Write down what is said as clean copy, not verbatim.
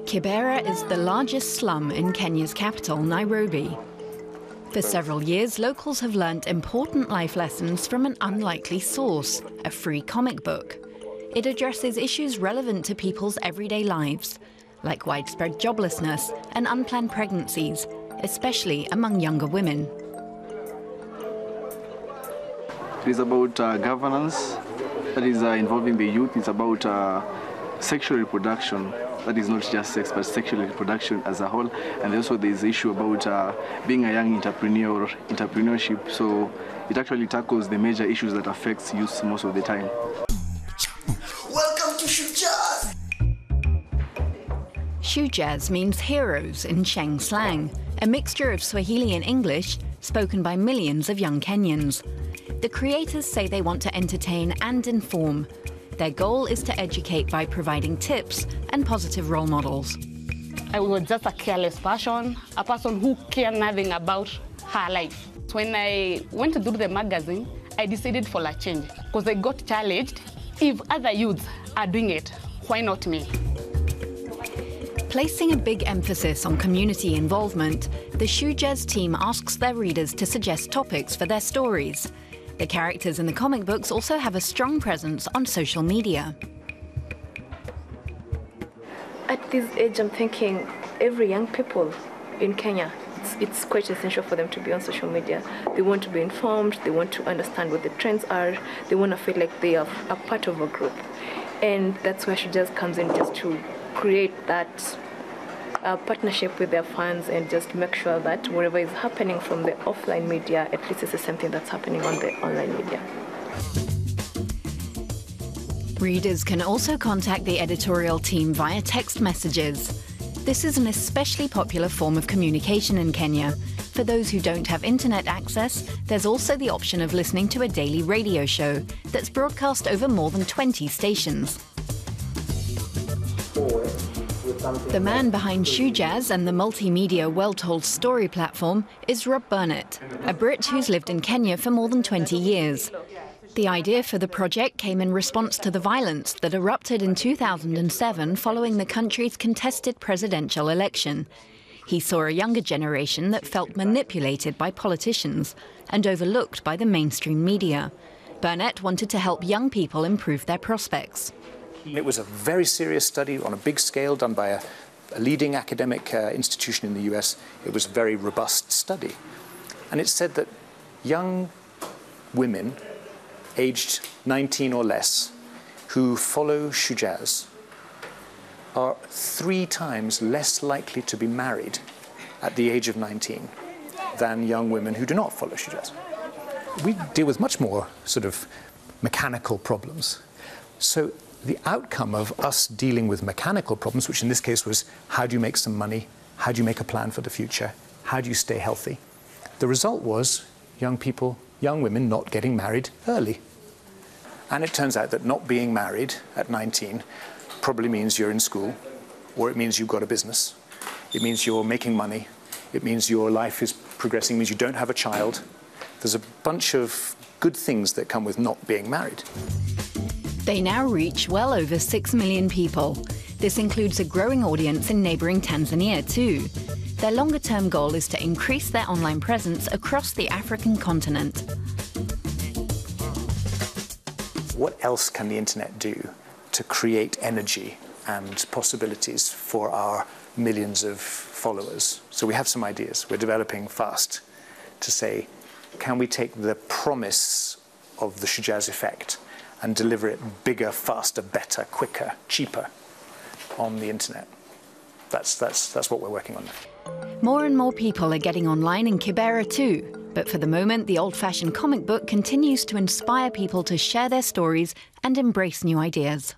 Kibera is the largest slum in Kenya's capital, Nairobi. For several years, locals have learnt important life lessons from an unlikely source, a free comic book. It addresses issues relevant to people's everyday lives, like widespread joblessness and unplanned pregnancies, especially among younger women. It is about governance, that is involving the youth. It's about sexual reproduction. That is not just sex, but sexual reproduction as a whole. And also there's the issue about being a young entrepreneur, entrepreneurship. So it actually tackles the major issues that affects youth most of the time. Welcome to Shujaaz! Shujaaz means heroes in Sheng slang, a mixture of Swahili and English spoken by millions of young Kenyans. The creators say they want to entertain and inform. Their goal is to educate by providing tips and positive role models. I was just a careless person, a person who cared nothing about her life. When I went to do the magazine, I decided for a change because I got challenged. If other youths are doing it, why not me? Placing a big emphasis on community involvement, the Shujaaz team asks their readers to suggest topics for their stories. The characters in the comic books also have a strong presence on social media. At this age, I'm thinking every young people in Kenya, it's quite essential for them to be on social media. They want to be informed, they want to understand what the trends are, they want to feel like they are a part of a group. And that's where Shujaaz comes in, just to create that partnership with their fans and just make sure that whatever is happening from the offline media, at least it's the same thing that's happening on the online media. Readers can also contact the editorial team via text messages. This is an especially popular form of communication in Kenya. For those who don't have internet access, there's also the option of listening to a daily radio show that's broadcast over more than 20 stations. The man behind Shujaaz and the multimedia well-told story platform is Burnett, a Brit who's lived in Kenya for more than 20 years. The idea for the project came in response to the violence that erupted in 2007 following the country's contested presidential election. He saw a younger generation that felt manipulated by politicians and overlooked by the mainstream media. Burnett wanted to help young people improve their prospects. It was a very serious study on a big scale done by a leading academic institution in the US. It was a very robust study. And it said that young women aged 19 or less who follow Shujaaz are 3 times less likely to be married at the age of 19 than young women who do not follow Shujaaz. We deal with much more sort of mechanical problems. So the outcome of us dealing with mechanical problems, which in this case was how do you make some money, how do you make a plan for the future, how do you stay healthy, the result was young people, young women not getting married early. And it turns out that not being married at 19 probably means you're in school, or it means you've got a business, it means you're making money, it means your life is progressing, it means you don't have a child. There's a bunch of good things that come with not being married. They now reach well over 6 million people. This includes a growing audience in neighbouring Tanzania too. Their longer-term goal is to increase their online presence across the African continent. What else can the internet do to create energy and possibilities for our millions of followers? So we have some ideas. We're developing fast to say, can we take the promise of the Shujaaz effect and deliver it bigger, faster, better, quicker, cheaper on the internet? That's what we're working on. More and more people are getting online in Kibera too. But for the moment, the old-fashioned comic book continues to inspire people to share their stories and embrace new ideas.